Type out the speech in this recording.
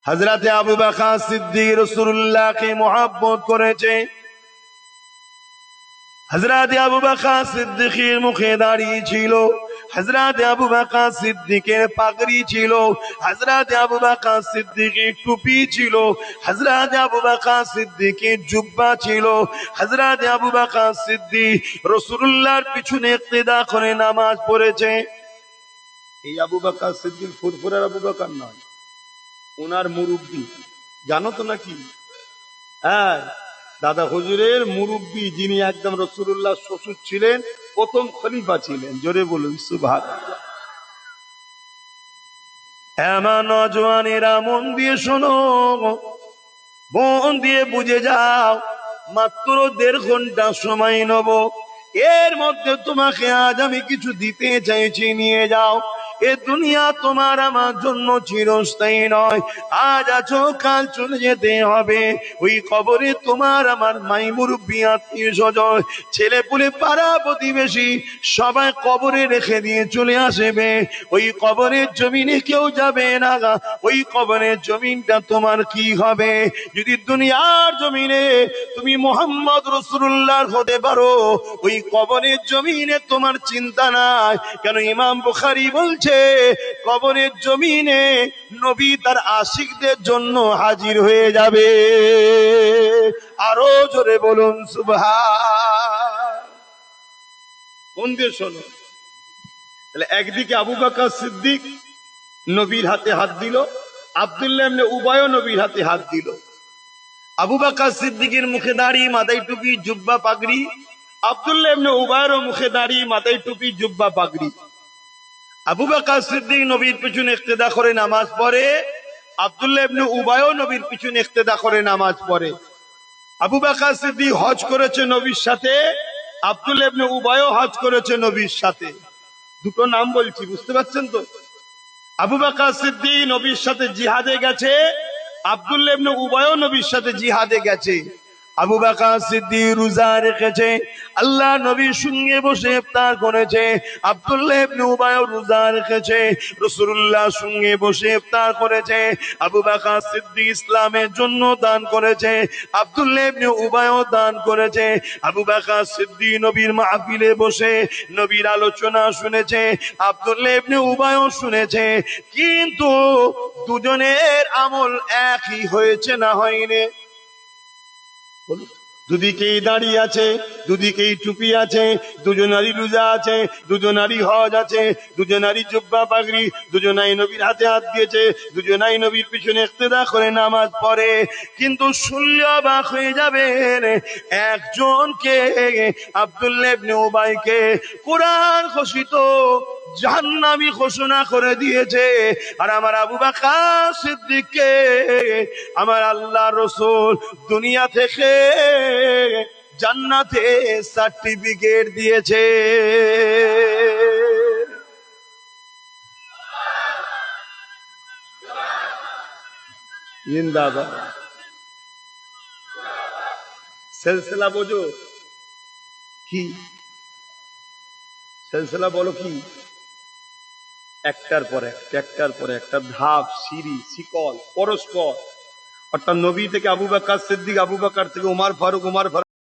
হযরত আবু বকর সিদ্দিক রাসূলুল্লাহকে মহব্বত করেছে। হযরত আবু বকর সিদ্দিকের মুখে দাড়ি ছিল, হযরত আবু বকর সিদ্দিকের পাগড়ি ছিল, হযরত আবু বকর সিদ্দিকের টুপি ছিল, হযরত আবু বকর সিদ্দিকের জুব্বা ছিল। হযরত আবু বকর সিদ্দিক রাসূলুল্লাহর পিছনে ইক্তেদা করে নামাজ পড়েছে। এই আবু বকর সিদ্দিক ফুরফুরার আবু বকর নয়, ওনার মুরব্বি, জানো তো নাকি? হ্যাঁ, দাদা হুজুরের মুরব্বি, যিনি একদম রাসূলুল্লাহ শ্বশুর ছিলেন, প্রথম খলিফা ছিলেন। জোরে বলুন সুবহানাল্লাহ। এমন নওজওয়ানেরা মন দিয়ে শোনো, মন দিয়ে বুঝে যাও, মাত্র 1.5 ঘন্টা সময় নেব, এর মধ্যে তোমাকে আজ আমি কিছু দিতে চাইছি, নিয়ে যাও। এ দুনিয়া তোমার আমার জন্য চিরস্থায়ী নয়, আজ আছো কাল চলে যেতে হবে। ওই কবরে তোমার আমার মাই মুরব্বি, আত্মীয় স্বজন, ছেলে পুলে, পাড়া প্রতিবেশী সবাই কবরে রেখে দিয়ে চলে আসবে। ওই কবরের জমিনে কেউ যাবে না, ওই কবরের জমিনটা তোমার কি হবে? যদি দুনিয়ার জমিনে তুমি মুহাম্মদ রাসূলুল্লাহ হতে পারো, ওই কবরের জমিনে তোমার চিন্তা নাই। কেন ইমাম বুখারী বলছে কবরের জমিনে নবী তার আশিকদের জন্য হাজির হয়ে যাবে। আরো জোরে বলুন সুবহান। কোন দিয়ে শোনো, তাহলে একদিকে আবু বকর সিদ্দিক নবীর হাতে হাত দিল, আব্দুল্লাহ ইবনে উবাইও নবীর হাতে হাত দিল। আবু বকর সিদ্দিকের মুখে দাড়ি, মাথায় টুপি, জুব্বা পাগড়ি। আব্দুল্লাহ ইবনে উবাইয়ের মুখে দাড়ি, মাথায় টুপি, জুব্বা পাগড়ি। আবু বকর সিদ্দিক নবীর পিছনে ইক্তেদা করে নামাজ পড়ে, আব্দুল্লাহ ইবনে উবাইও নবীর পিছনে ইক্তেদা করে নামাজ পড়ে। আবু বকর সিদ্দিক হজ করেছে নবীর সাথে, আব্দুল্লাহ ইবনে উবাইও হজ করেছে নবীর সাথে। দুটো নাম বলছি, বুঝতে পারছেন তো? আবু বকর সিদ্দিক নবীর সাথে জিহাদে গেছে, আব্দুল্লাহ ইবনে উবাইও নবীর সাথে জিহাদে গেছে। আবু বকর সিদ্দিক রোজা রেখেছে, আল্লাহ নবীর সঙ্গে বসে ইফতার করেছে। আব্দুল্লাহ ইবনে উবাইও রোজা রেখেছে, রাসূলুল্লাহর সঙ্গে বসে ইফতার করেছে। আবু বকর সিদ্দিক ইসলামের জন্য দান করেছে, আব্দুল্লাহ ইবনে উবাইও দান করেছে। আবু বকর সিদ্দিক নবীর মাহফিলে বসে নবীর আলোচনা শুনেছে, আব্দুল্লাহ ইবনে উবাইও শুনেছে। কিন্তু দুজনের আমল একই হয়েছে না হয়নি? দুদিকেই দাড়ি আছে, দুদিকেই টুপি আছে, দুজনারই রোজা আছে, দুজনারই হজ আছে, দুজনারই জুব্বা পাগড়ি, দুজনাই নবীর হাতে হাত দিয়েছে, দুজনাই নবীর পিছনে ইক্তেদা করে নামাজ পড়ে। কিন্তু শুনলে অবাক হয়ে যাবেন, একজনকে আব্দুল্লাহ ইবনে উবাইকে কোরআন ঘোষিত জাহান্নামী ঘোষণা করে দিয়েছে, আর আমার আবু বকর সিদ্দিককে আমার আল্লাহ রাসূল দুনিয়া থেকে জান্নাতে সার্টিফিকেট দিয়েছে। জিন্দাবাদ। সিলসিলা বোঝো কি? সিলসিলা বলো কি? একটার পর একটা ধাপ, সিঁড়ি, শিকল, পরস্পর। অর্থাৎ নবী থেকে আবু বকর সিদ্দিক, আবু বকর থেকে উমর ফারুক, উমর ফারুক